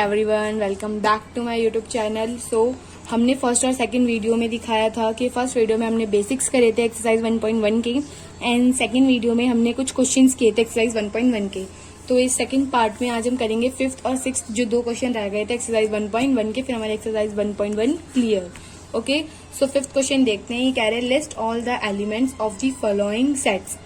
Everyone, welcome back to my YouTube channel. So हमने first और second video में दिखाया था कि फर्स्ट वीडियो में हमने बेसिक्स करे थे एक्सरसाइज 1.1 के एंड सेकंड वीडियो में हमने कुछ क्वेश्चंस किए थे एक्सरसाइज 1.1 के। तो इस सेकंड पार्ट में आज हम करेंगे फिफ्थ और सिक्स्थ जो दो क्वेश्चन रह गए थे एक्सरसाइज 1.1 के, फिर हमारे exercise 1.1 clear. Okay, so fifth question देखते हैं। ये कह रहे हैं list all the elements of the following sets.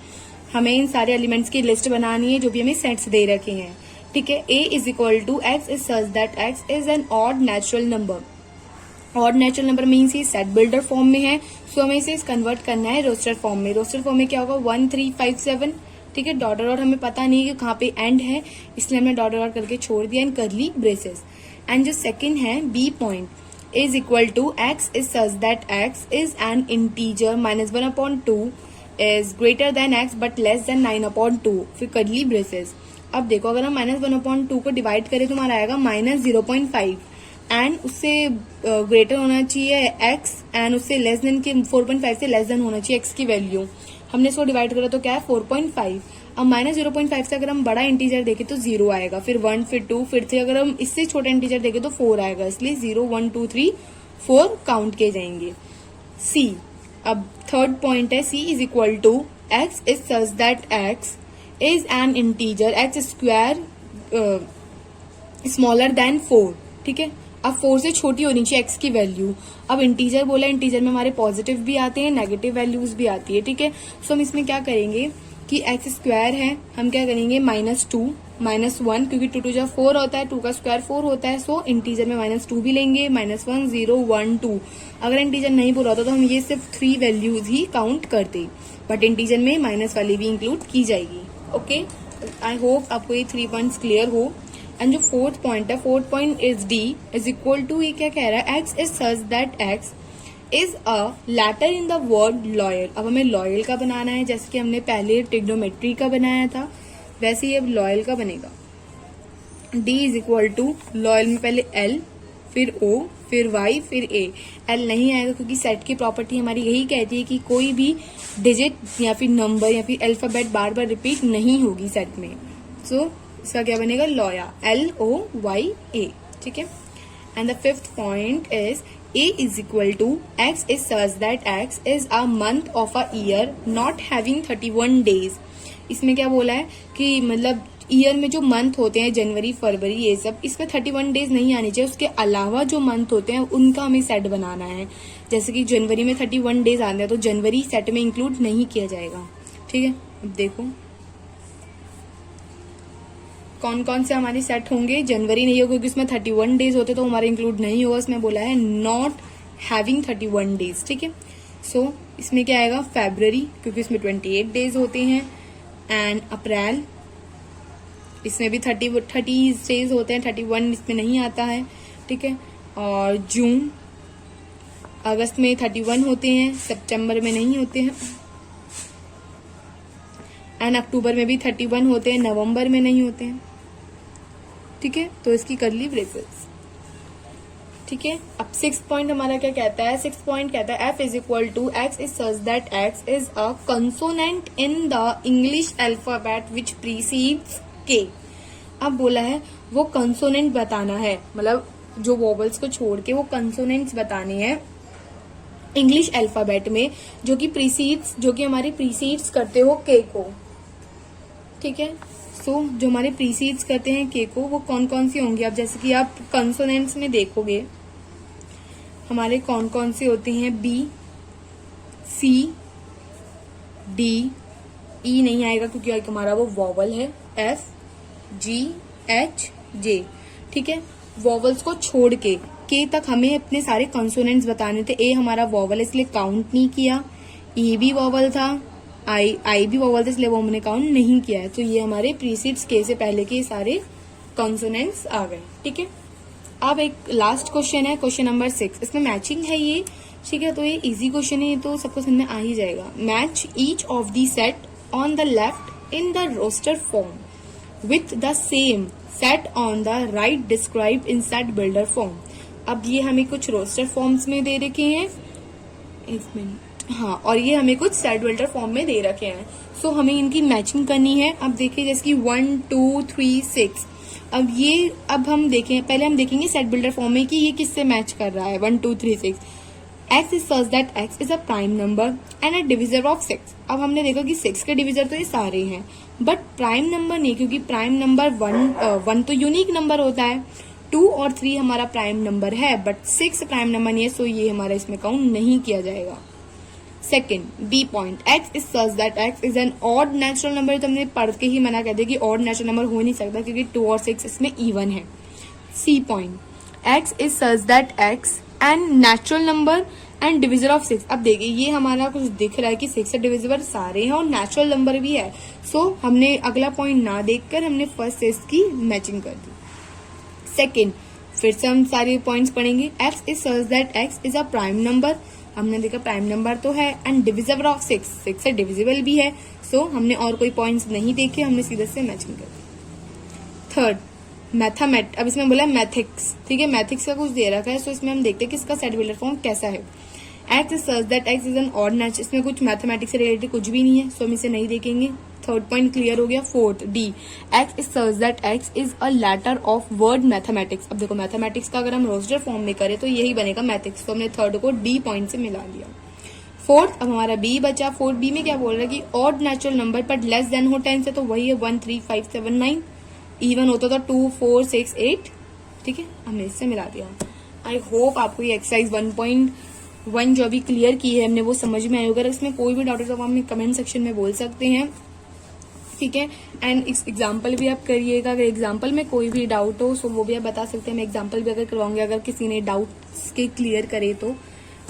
हमें इन सारे एलिमेंट्स की लिस्ट बनानी है जो भी हमें सेट्स दे रखे हैं। ठीक है, a is equal to x is such that x is an odd natural number. Odd natural number means ये सेट बिल्डर फॉर्म में है, सो हमें इसे कन्वर्ट करना है रोस्टर फॉर्म में। रोस्टर फॉर्म में क्या होगा 1 3 5 7। ठीक है, डॉट डॉट हमें पता नहीं है कि कहाँ पे एंड है, इसलिए हमने डॉट डॉट करके छोड़ दिया इन करली ब्रेसेस। एंड जो सेकंड है B point is equal to x is such that x is an integer -1/2 is greater than x but less than 9/2, फिर करली ब्रेसेस। अब देखो, अगर हम -1/2 को डिवाइड करें तो हमारा आएगा -0.5 एंड उससे ग्रेटर होना चाहिए एक्स एंड उससे लेस देन के 4.5 से लेस देन होना चाहिए एक्स की वैल्यू। हमने इसको डिवाइड करा तो क्या है 4.5। अब -0.5 से अगर हम बड़ा इंटीजर देखें तो 0 आएगा, फिर 1 फिर 2 फिर 3। अगर हम इससे छोटा इंटीजर देखें तो 4 आएगा, इसलिए 0 1 2 3 4 काउंट किए जाएंगे। सी, अब थर्ड पॉइंट है C is equal to x is such that x is an integer X square smaller than 4। ठीक है, अब 4 से छोटी होनी चाहिए एक्स की वैल्यू। अब इंटीजर बोला, इंटीजर में हमारे पॉजिटिव भी आते हैं, नेगेटिव वैल्यूज भी आती है। ठीक है, सो हम इसमें क्या करेंगे कि एक्स स्क्वायर है, हम क्या करेंगे -2 -1, क्योंकि 2 2 4 होता है, 2 का स्क्वायर 4 होता है, सो इंटीजर में -2 भी लेंगे, -1 0 1 2। अगर इंटीजर नहीं बोला होता तो हम ये सिर्फ 3 वैल्यूज ही काउंट करते, बट इंटीजर में माइनस वाली भी इंक्लूड की जाएगी। ओके, आई होप आपको ये 3 पॉइंट्स क्लियर हो। एंड जो फोर्थ पॉइंट है, fourth point is D is equal to, ये क्या कह रहा है x is such that x is a letter in the word loyal. अब हमें लॉयल का बनाना है, जैसे कि हमने पहले ट्रिग्नोमेट्री का बनाया था, वैसे ही अब लॉयल का बनेगा। D is equal to, loyal में पहले एल फिर ओ फिर वाई फिर ए। एल नहीं आएगा क्योंकि सेट की प्रॉपर्टी हमारी यही कहती है कि कोई भी डिजिट या फिर नंबर या फिर अल्फाबेट बार बार रिपीट नहीं होगी सेट में। सो इसका क्या बनेगा लॉया, LOYA। ठीक है, and the fifth point is A is equal to X is such that X is a month of a year not having 31 days। इसमें क्या बोला है कि मतलब ईयर में जो मंथ होते हैं जनवरी फरवरी ये सब, इसमें 31 डेज नहीं आने चाहिए। उसके अलावा जो मंथ होते हैं उनका हमें सेट बनाना है। जैसे कि जनवरी में 31 डेज आते हैं तो जनवरी सेट में इंक्लूड नहीं किया जाएगा। ठीक है, अब देखो कौन कौन से हमारे सेट होंगे। जनवरी नहीं होगा क्योंकि उसमें 31 डेज होते तो हमारे इंक्लूड नहीं होगा, उसमें बोला है नॉट हैविंग 31 डेज। ठीक है, सो इसमें क्या आएगा फेब्रुअरी क्योंकि इसमें 28 डेज होते हैं, एंड अप्रैल इसमें भी 30 डेज होते हैं, 31 इसमें नहीं आता है। ठीक है, और जून अगस्त में 31 होते हैं, सितंबर में नहीं होते हैं, एंड अक्टूबर में भी 31 होते हैं, नवंबर में नहीं होते हैं। ठीक है, तो इसकी करली ब्रेसेस। ठीक है, अब 6 पॉइंट हमारा क्या कहता है, 6 पॉइंट कहता है F is equal to x is such that x is a consonant in the English alphabet which precedes K. अब बोला है वो कंसोनेंट बताना है, मतलब जो वोवल्स को छोड़ के वो कंसोनेंट्स बताने हैं इंग्लिश अल्फाबेट में जो कि प्रीसीड्स, जो कि हमारे प्रीसीड्स करते हो के को। ठीक है, सो जो हमारे प्रीसीड्स करते हैं के को वो कौन कौन सी होंगी। अब जैसे कि आप कंसोनेंट्स में देखोगे हमारे कौन कौन से होते हैं, बी सी डी, ई नहीं आएगा क्योंकि हमारा वो वॉवल है, एफ जी एच जे। ठीक है, वॉवल्स को छोड़ के तक हमें अपने सारे कंसोनेंट्स बताने थे। ए हमारा वॉवल है इसलिए काउंट नहीं किया, ई भी वॉवल था, आई भी वॉवल था इसलिए वो हमने काउंट नहीं किया है। तो ये हमारे प्रीसीड्स के से पहले के सारे कंसोनेंट्स आ गए। ठीक है, अब एक लास्ट क्वेश्चन है, क्वेश्चन नंबर 6। इसमें मैचिंग है ये। ठीक है, तो ये इजी क्वेश्चन है, ये तो सबको समझ में आ ही जाएगा। Match each of the set on the left in the roster form with the same set on the right described in set builder form। अब ये हमें कुछ रोस्टर फॉर्म्स में दे रखे हैं, 1 मिनट। हाँ, और ये हमें कुछ सेट बिल्डर फॉर्म में दे रखे हैं। सो हमें इनकी मैचिंग करनी है। अब देखिए जैसे कि 1 2 3 6। अब हम देखें, पहले हम देखेंगे सेट बिल्डर फॉर्म में कि ये किससे मैच कर रहा है। 1 2 3 6 x is such that x is a prime number and a divisor of 6। अब हमने देखा कि 6 के डिविजर तो ये सारे हैं, बट प्राइम नंबर नहीं, क्योंकि प्राइम नंबर 1 तो यूनिक नंबर होता है। 2 और 3 हमारा प्राइम नंबर है, बट 6 प्राइम नंबर नहीं है, सो ये हमारा इसमें काउंट नहीं किया जाएगा। Second, B point, x is such that x is an odd natural number। तो हमने पढ़ के ही मना कर दिया कि odd natural number हो नहीं सकता, क्योंकि 2 और 6 इसमें इवन है। C point, x is such that x and natural number and divisor of 6। अब देखिए ये हमारा कुछ दिख रहा है कि 6 से डिविजिबल सारे हैं और नेचुरल नंबर भी है। सो हमने अगला पॉइंट ना देखकर हमने फर्स्ट से इसकी मैचिंग कर दी। सेकेंड, फिर से हम सारे पॉइंट्स पढ़ेंगे। x is such that x is a prime number। हमने देखा प्राइम नंबर तो है, एंड डिविजिबल ऑफ 6, 6 से डिविजिबल भी है। सो हमने और कोई पॉइंट्स नहीं देखे, हमने सीधे से मैचिंग कर दी। थर्ड, मैथामेट, अब इसमें बोला मैथिक्स, ठीक है, मैथिक्स का कुछ दे रखा है। सो इसमें हम देखते हैं कि इसका सेट बिल्डर फॉर्म कैसा है। X is such that x is an odd nature, इसमें कुछ मैथमेटिक्स से रिलेटेड कुछ भी नहीं है, सो हम इसे नहीं देखेंगे। थर्ड पॉइंट क्लियर हो गया। Fourth, D, x is such that x is a letter of word mathematics. अब देखो मैथमेटिक्स का अगर हम रोस्टर फॉर्म में करें तो यही बनेगा मैथिक्स, तो हमने थर्ड को डी पॉइंट से मिला लिया। फोर्थ, अब हमारा बी बचा। फोर्थ बी में क्या बोल रहा है कि ऑड नेचुरल नंबर पर लेस देन हो 10 से, तो वही है 1 3 5 7 9। इवन होता था 2 4 6 8, ठीक है, हमने इससे मिला दिया। आई होप आपको ये एक्सरसाइज 1.1 जो अभी क्लियर की है हमने वो समझ में आई। अगर इसमें कोई भी डाउट है तो आप हमें कमेंट सेक्शन में बोल सकते हैं, ठीक है। एंड एग्जाम्पल भी आप करिएगा, अगर एग्जाम्पल में कोई भी डाउट हो सो वो भी आप बता सकते हैं। मैं एग्जाम्पल भी अगर करवाऊंगी अगर किसी ने डाउट्स के क्लियर करे तो,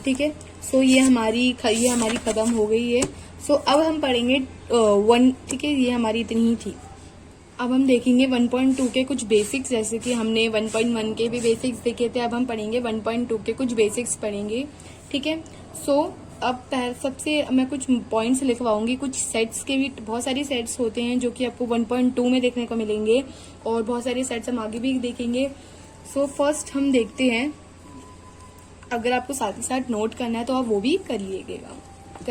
ठीक है। सो ये हमारी खत्म हो गई है। सो अब हम पढ़ेंगे 1, ठीक है, ये हमारी इतनी ही थी। अब हम देखेंगे 1.2 के कुछ बेसिक्स, जैसे कि हमने 1.1 के भी बेसिक्स देखे थे। अब हम पढ़ेंगे 1.2 के कुछ बेसिक्स पढ़ेंगे, ठीक है। सो अब सबसे मैं कुछ पॉइंट्स लिखवाऊंगी। कुछ सेट्स के भी बहुत सारी सेट्स होते हैं जो कि आपको 1.2 में देखने को मिलेंगे, और बहुत सारे सेट्स हम आगे भी देखेंगे। सो फर्स्ट हम देखते हैं, अगर आपको साथ ही साथ नोट करना है तो आप वो भी कर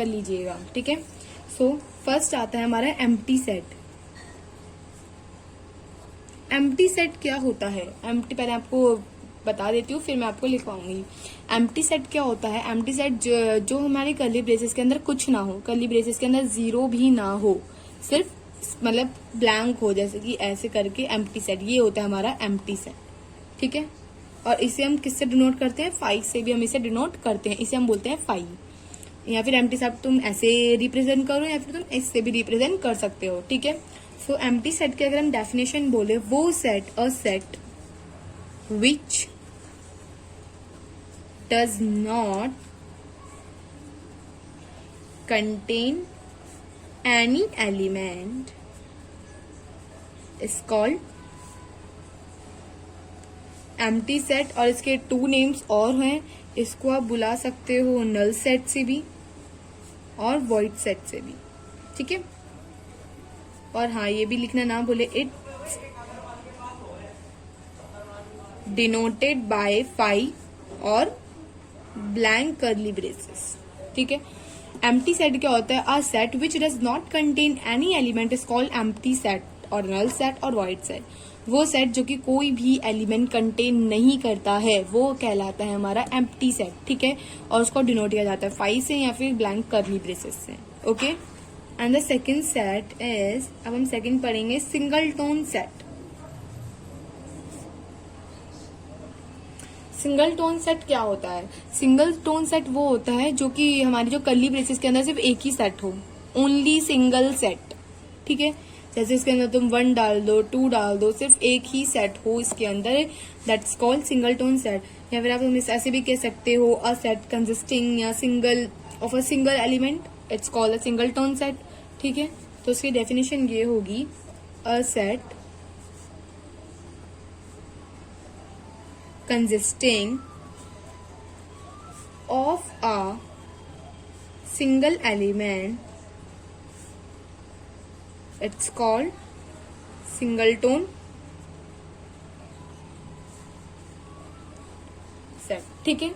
लीजिएगा, ठीक है। सो फर्स्ट आता है हमारा एम्प्टी सेट। एम्प्टी सेट क्या होता है? एम्प्टी पहले आपको बता देती हूँ, फिर मैं आपको लिखवाऊंगी। एम्प्टी सेट क्या होता है? एम्प्टी सेट जो हमारे कर्ली ब्रेसेस के अंदर कुछ ना हो, कर्ली ब्रेसेस के अंदर जीरो भी ना हो, सिर्फ मतलब ब्लैंक हो, जैसे कि ऐसे करके एम्प्टी सेट, ये होता है हमारा एम्प्टी सेट, ठीक है। और इसे हम किससे डिनोट करते हैं? 5 से भी हम इसे डिनोट करते हैं, इसे हम बोलते हैं 5। या फिर एम्प्टी सेट तुम ऐसे रिप्रेजेंट करो या फिर तुम इससे भी रिप्रेजेंट कर सकते हो, ठीक है। सो एम्प्टी सेट की अगर हम डेफिनेशन बोले, वो set, a set which does not contain any element is called empty set. और इसके 2 नेम्स और हैं, इसको आप बुला सकते हो नल सेट से भी और वॉइड सेट से भी, ठीक है। और हाँ, ये भी लिखना ना भूले, इट्स डिनोटेड बाय 5 और ब्लैंक कर्ली ब्रेसेस, ठीक है। एम्प्टी सेट क्या होता है? A set which does not contain any element is called empty set, और नल सेट और वॉइड सेट। वो सेट जो कि कोई भी एलिमेंट कंटेन नहीं करता है वो कहलाता है हमारा एम्प्टी सेट, ठीक है। और उसको डिनोट किया जाता है 5 से या फिर ब्लैंक कर्ली ब्रेसेस से, okay. And the second set is, अब हम सेकेंड पढ़ेंगे single tone set. Single tone set क्या होता है? सिंगल टोन सेट वो होता है जो कि हमारी जो कर्ली ब्रेसेस के अंदर सिर्फ एक ही सेट हो, ओनली सिंगल सेट, ठीक है। जैसे इसके अंदर तुम 1 डाल दो, 2 डाल दो, सिर्फ एक ही सेट हो इसके अंदर, that's called single tone set. या फिर आप ऐसे भी कह सकते हो, अ सेट कंसिस्टिंग या single of a single element, it's called a single tone set, ठीक है। तो उसकी डेफिनेशन ये होगी, a set consisting of a single element, it's called singleton set, ठीक है।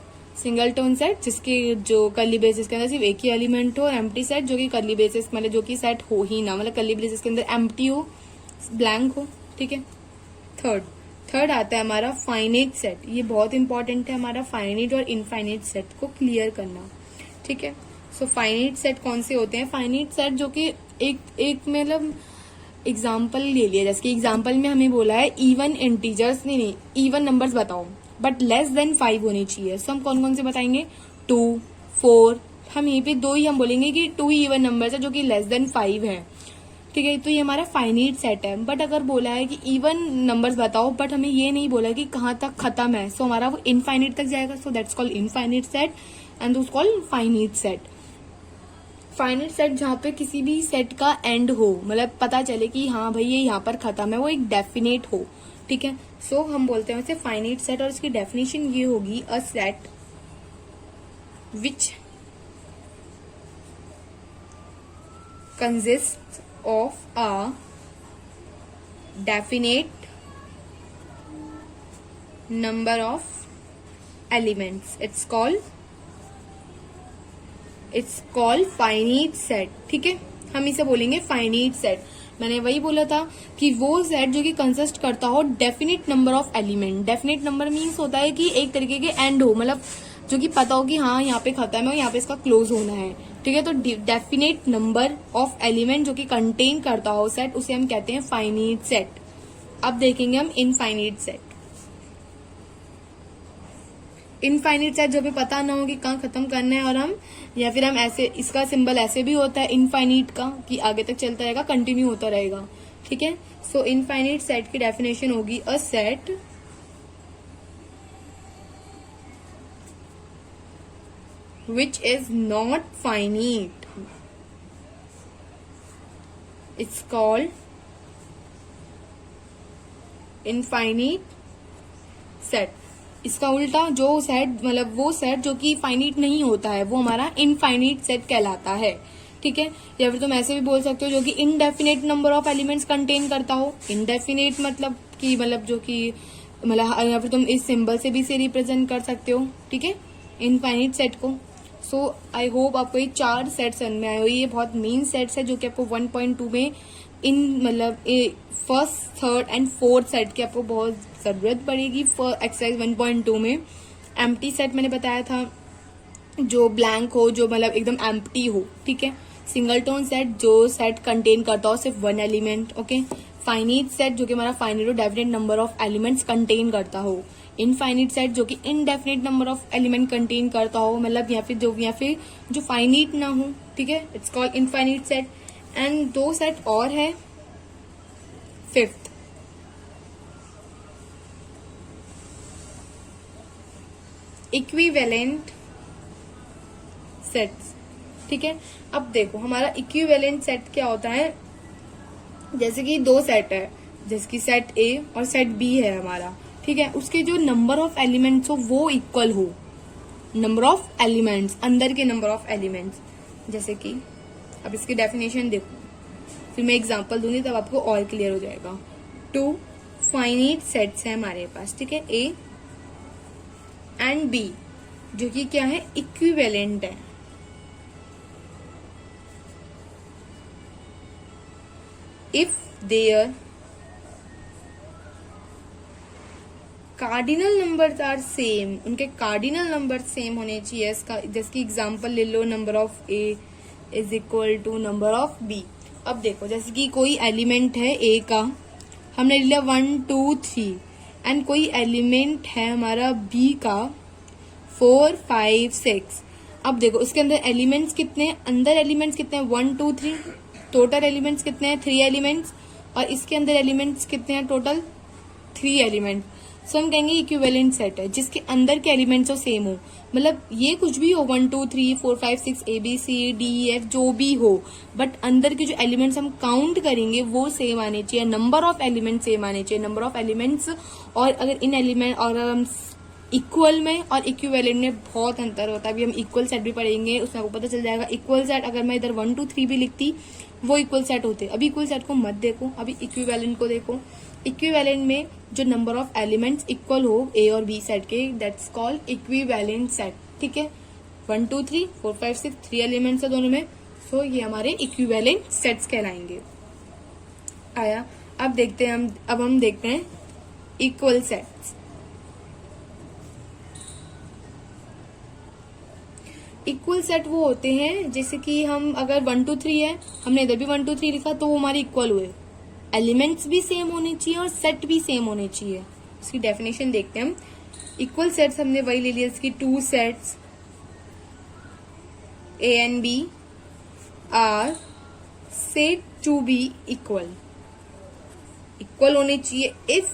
सिंगलटन सेट जिसके जो कर्ली ब्रेसेस के अंदर सिर्फ एक ही एलिमेंट हो, एम्प्टी सेट जो कि कर्ली ब्रेसेस मतलब जो कि सेट हो ही ना, मतलब कर्ली ब्रेसेस के अंदर एम्प्टी हो, ब्लैंक हो, ठीक है। थर्ड आता है हमारा फाइनाइट सेट। ये बहुत इंपॉर्टेंट है हमारा फाइनाइट और इनफाइनाइट सेट को क्लियर करना, ठीक है। सो फाइनाइट सेट कौन से होते हैं? फाइनाइट सेट जो कि एक मतलब एग्जाम्पल ले लिया, जैसे कि एग्जाम्पल में हमें बोला है इवन इंटीजर्स नहीं इवन नंबर्स बताओ बट लेस देन 5 होनी चाहिए। सो हम कौन कौन से बताएंगे? 2, 4, हम यहीं पे 2 ही हम बोलेंगे कि 2 इवन नंबर्स है जो कि लेस देन 5 है, ठीक है। तो ये हमारा फाइनाइट सेट है। बट अगर बोला है कि इवन नंबर्स बताओ बट हमें ये नहीं बोला कि कहाँ तक खत्म है, सो हमारा वो इनफाइनाइट तक जाएगा। So that's called infinite set and that's called finite set. Finite set जहाँ पे किसी भी सेट का एंड हो, मतलब पता चले कि हाँ भाई ये यहाँ पर खत्म है, वो एक डेफिनेट हो, ठीक है। सो हम बोलते हैं वैसे फाइनाइट सेट, और इसकी डेफिनेशन ये होगी a set which consist of a definite number of elements. It's called finite set, ठीक है। हम इसे बोलेंगे फाइनाइट सेट। मैंने वही बोला था कि वो सेट जो कि कंसिस्ट करता हो definite number of element. Definite number means होता है कि एक तरीके के एंड हो, मतलब जो कि पता हो कि हाँ यहाँ पे खत्म है और यहाँ पे इसका क्लोज होना है, ठीक है। तो डेफिनेट नंबर ऑफ एलिमेंट जो कि कंटेन करता हो सेट, उसे हम कहते हैं फाइनाइट सेट। अब देखेंगे हम इनफाइनाइट सेट। इनफाइनाइट सेट जो भी पता ना हो कि कहाँ खत्म करना है, और हम या फिर हम ऐसे, इसका सिंबल ऐसे भी होता है इनफाइनाइट का कि आगे तक चलता रहेगा, कंटिन्यू होता रहेगा, ठीक है। सो इनफाइनाइट सेट की डेफिनेशन होगी a set which is not finite, it's called infinite set। इसका उल्टा जो सेट, मतलब वो सेट जो कि फाइनाइट नहीं होता है, वो हमारा इनफाइनाइट सेट कहलाता है, ठीक है। या फिर तुम ऐसे भी बोल सकते हो जो कि indefinite number of elements contain करता हो। इनडेफिनेट मतलब कि मतलब जो कि मतलब, या फिर तुम इस सिंबल से भी इसे रिप्रेजेंट कर सकते हो, ठीक है, इनफाइनाइट सेट को। सो आई होप आपको ये 4 सेट्स समझ में आए हो। ये बहुत मेन सेट्स है जो कि आपको 1.2 में इन मतलब first, third and fourth set की आपको बहुत जरूरत पड़ेगी। एक्सरसाइज 1.2 में एम्प्टी सेट मैंने बताया था, जो ब्लैंक हो, जो मतलब एकदम एम्प्टी हो, ठीक है। सिंगलटन सेट जो सेट कंटेन करता हो सिर्फ 1 एलिमेंट, ओके। फाइनाइट सेट जो कि हमारा फाइनाइट और definite number of elements contain करता हो। इनफाइनाइट सेट जो कि indefinite number of element contain करता हो, मतलब या फिर जो फाइनाइट ना हो, ठीक है, it's called infinite set. And 2 set और है, फिफ्थ इक्विवेलेंट सेट्स, ठीक है। अब देखो हमारा इक्विवेलेंट सेट क्या होता है, जैसे कि 2 सेट है, जैसे कि सेट ए और सेट बी है हमारा, ठीक है। उसके जो नंबर ऑफ एलिमेंट्स हो वो इक्वल हो, नंबर ऑफ एलिमेंट्स, अंदर के नंबर ऑफ एलिमेंट्स। जैसे कि अब इसकी डेफिनेशन देखो, फिर मैं एग्जांपल दूंगी तब आपको और क्लियर हो जाएगा। 2 फाइनाइट सेट्स है हमारे पास, ठीक है, ए एंड बी, जो कि क्या है, इक्विवेलेंट है। If their cardinal numbers are same, उनके कार्डिनल नंबर सेम होने चाहिए। इसका जैसे एग्जांपल ले लो, number of A is equal to number of B. अब देखो जैसे कि कोई एलिमेंट है ए का, हमने लिया 1, 2, 3, एंड कोई एलिमेंट है हमारा बी का 4, 5, 6। अब देखो इसके अंदर एलिमेंट्स कितने हैं, अंदर एलिमेंट्स कितने हैं, 1, 2, 3, टोटल एलिमेंट्स कितने हैं, 3 एलिमेंट्स, और इसके अंदर एलिमेंट्स कितने हैं, टोटल 3 एलिमेंट। सो हम कहेंगे इक्विवेलेंट सेट है जिसके अंदर के एलिमेंट्स तो सेम हो, मतलब ये कुछ भी हो, 1, 2, 3, 4, 5, 6 ABCDEF जो भी हो, बट अंदर के जो एलिमेंट्स हम काउंट करेंगे वो सेम आने चाहिए, नंबर ऑफ एलिमेंट सेम आने चाहिए, नंबर ऑफ एलिमेंट्स। और अगर इन एलिमेंट और हम इक्वल में और इक्विवेलेंट में बहुत अंतर होता है। अभी हम इक्वल सेट भी पढ़ेंगे, उसमें आपको पता चल जाएगा। इक्वल सेट अगर मैं इधर 1, 2, 3 भी लिखती वो इक्वल सेट होते। अभी इक्वल सेट को मत देखो, अभी इक्विवेलेंट को देखो। इक्विवेलेंट में जो नंबर ऑफ एलिमेंट्स इक्वल हो ए और बी सेट के, दैट्स कॉल्ड इक्विवेलेंट सेट। ठीक है, 1 2 3 4 5 6 3 एलिमेंट्स है दोनों में। सो ये हमारे इक्विवेलेंट सेट्स कहलाएंगे। आया, अब हम देखते हैं इक्वल सेट्स। इक्वल सेट वो होते हैं जैसे कि हम अगर 1 2 3 है, हमने इधर भी 1 2 3 लिखा तो वो हमारे इक्वल हुए। एलिमेंट्स भी सेम होने चाहिए और सेट भी सेम होने चाहिए। इसकी डेफिनेशन देखते हैं हम। इक्वल सेट्स हमने वही ले लिया, इसकी 2 sets A and B are said to be equal। Equal होने चाहिए if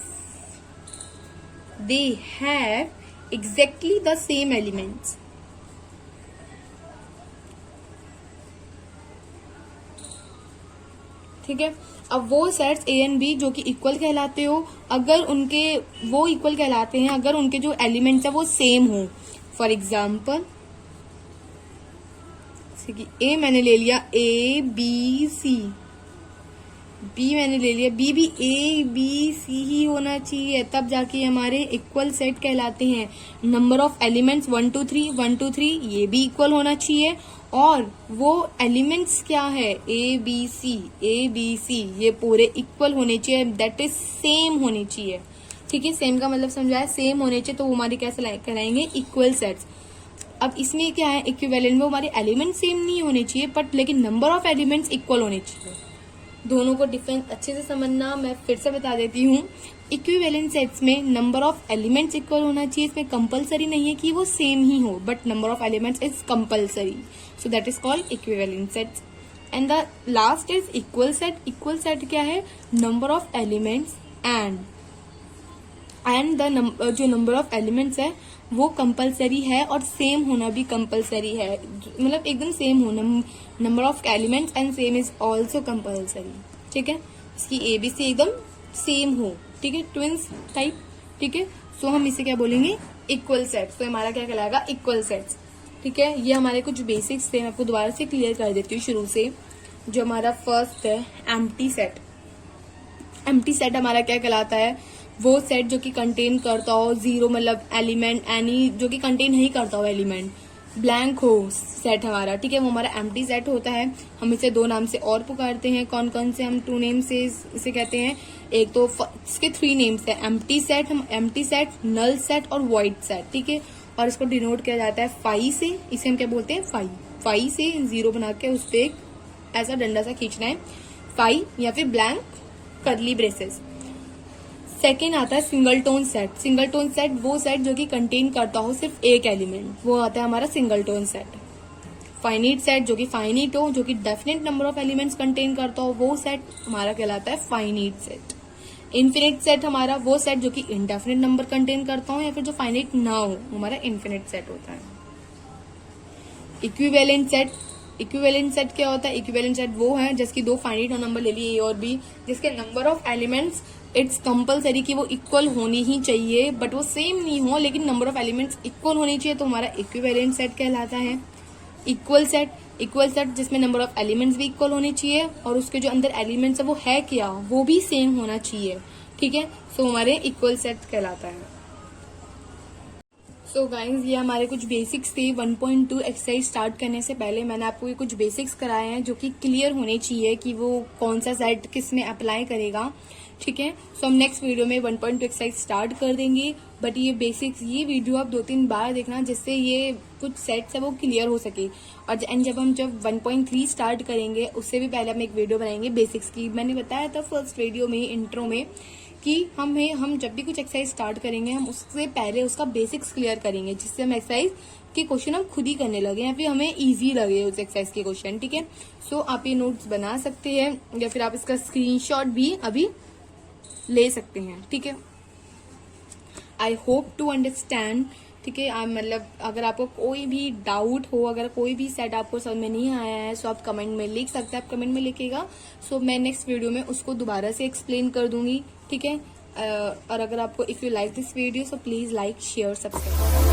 they have exactly the same elements। ठीक है, अब वो सेट्स A एंड B जो कि इक्वल कहलाते हो, अगर उनके वो इक्वल कहलाते हैं अगर उनके जो एलिमेंट्स है वो सेम हो। फॉर एग्जाम्पल A मैंने ले लिया A B C, B मैंने ले लिया B भी A B C ही होना चाहिए, तब जाके हमारे इक्वल सेट कहलाते हैं। नंबर ऑफ एलिमेंट्स 1 2 3 1 2 3 ये भी इक्वल होना चाहिए, और वो एलिमेंट्स क्या है A B C ये पूरे इक्वल होने चाहिए, दैट इज सेम होने चाहिए। ठीक है, सेम का मतलब समझाया, सेम होने चाहिए, तो वो हमारे कैसे कहलाएंगे इक्वल सेट्स। अब इसमें क्या है, इक्विवेलेंट में हमारे एलिमेंट सेम नहीं होने चाहिए बट लेकिन नंबर ऑफ एलिमेंट्स इक्वल होने चाहिए। दोनों को डिफरेंस अच्छे से समझना, मैं फिर से बता देती हूँ। इक्विवेलेंट सेट्स में नंबर ऑफ एलिमेंट्स इक्वल होना चाहिए, इसमें कंपलसरी नहीं है कि वो सेम ही हो, but number of elements is compulsory, so that is called equivalent sets. And the last is equal set. Equal set क्या है, नंबर ऑफ एलिमेंट्स एंड जो नंबर ऑफ एलिमेंट्स है वो कंपलसरी है और सेम होना भी कंपलसरी है, मतलब एकदम सेम होना। Number of elements and same is also compulsory. ठीक है, इसकी ABC एकदम सेम हो, ठीक है, ट्विंस टाइप। ठीक है, सो हम इसे क्या बोलेंगे, इक्वल सेट्स। तो हमारा क्या कहलाएगा, इक्वल सेट्स। ठीक है, ये हमारे कुछ बेसिक्स थे, मैं आपको दोबारा से क्लियर कर देती हूँ शुरू से। जो हमारा फर्स्ट है एम्प्टी सेट। एम्प्टी सेट हमारा क्या कहलाता है, वो सेट जो कि कंटेन करता हो जीरो, मतलब एलिमेंट एनी जो कि कंटेन नहीं करता हो एलिमेंट, ब्लैंक हो सेट हमारा। ठीक है, वो हमारा एम्प्टी सेट होता है। हम इसे 2 नाम से और पुकारते हैं। कौन कौन से, हम 2 नेम से इसे कहते हैं। एक तो इसके 3 नेम्स है, एम्प्टी सेट, हम एम्प्टी सेट, नल सेट और वॉइड सेट। ठीक है, और इसको डिनोट किया जाता है फाई से। इसे हम क्या बोलते हैं, फाई से जीरो बना के उस पर एक ऐसा डंडा सा खींचना है, फाई, या फिर ब्लैंक कर्ली ब्रेसेस। सेकेंड आता है single tone set. Single tone set वो सेट जो कि कंटेन करता हो सिर्फ एक एलिमेंट, वो आता है हमारा single tone set. Finite set जो कि फाइनिट हो, जो कि definite number of elements contain करता हो, वो सेट हमारा कहलाता है फाइनिट सेट। इन्फिनिट सेट हमारा वो सेट जो कि इनडेफिनेट नंबर कंटेन करता हो या फिर जो फाइनिट ना हो, हमारा इन्फिनिट सेट होता है। Equivalent set. इक्विवेलेंट सेट क्या होता है, इक्विवेलेंट सेट वो है जिसकी 2 फाइनिट नंबर ले लिए A और B, जिसके number of elements it's compulsory कि वो इक्वल होनी ही चाहिए, बट वो सेम नहीं हो, लेकिन नंबर ऑफ एलिमेंट्स इक्वल होनी चाहिए, तो हमारा इक्विवेलेंट सेट कहलाता है। इक्वल सेट जिसमें नंबर ऑफ एलिमेंट्स भी इक्वल होने चाहिए और उसके जो अंदर एलिमेंट्स है वो है क्या, वो भी सेम होना चाहिए। ठीक है, सो हमारे इक्वल सेट कहलाता है। सो गाइज, ये हमारे कुछ बेसिक्स थे। 1.2 एक्सरसाइज स्टार्ट करने से पहले मैंने आपको ये कुछ बेसिक्स कराए हैं जो कि क्लियर होने चाहिए कि वो कौन सा सेट किस में अप्लाई करेगा। ठीक है, सो हम नेक्स्ट वीडियो में 1.2 एक्सरसाइज स्टार्ट कर देंगे, बट ये बेसिक्स, ये वीडियो आप 2-3 बार देखना जिससे ये कुछ सेट्स है वो क्लियर हो सके। और जब हम 1.3 स्टार्ट करेंगे उससे भी पहले हम एक वीडियो बनाएंगे बेसिक्स की। मैंने बताया था फर्स्ट वीडियो में, इंट्रो में, कि हम जब भी कुछ एक्सरसाइज स्टार्ट करेंगे हम उससे पहले उसका बेसिक्स क्लियर करेंगे, जिससे हम एक्सरसाइज के क्वेश्चन हम खुद ही करने लगे या फिर हमें इजी लगे उस एक्सरसाइज के क्वेश्चन। ठीक है, सो आप ये नोट्स बना सकते हैं या फिर आप इसका स्क्रीनशॉट भी अभी ले सकते हैं। ठीक है, आई होप टू अंडरस्टैंड। ठीक है, मतलब अगर आपको कोई भी डाउट हो, अगर कोई भी सेट आपको समझ में नहीं आया है, सो आप कमेंट में लिख सकते हैं। आप कमेंट में लिखिएगा, सो मैं नेक्स्ट वीडियो में उसको दोबारा से एक्सप्लेन कर दूंगी। ठीक है, और अगर आपको, if you like this video, so please like, share, subscribe.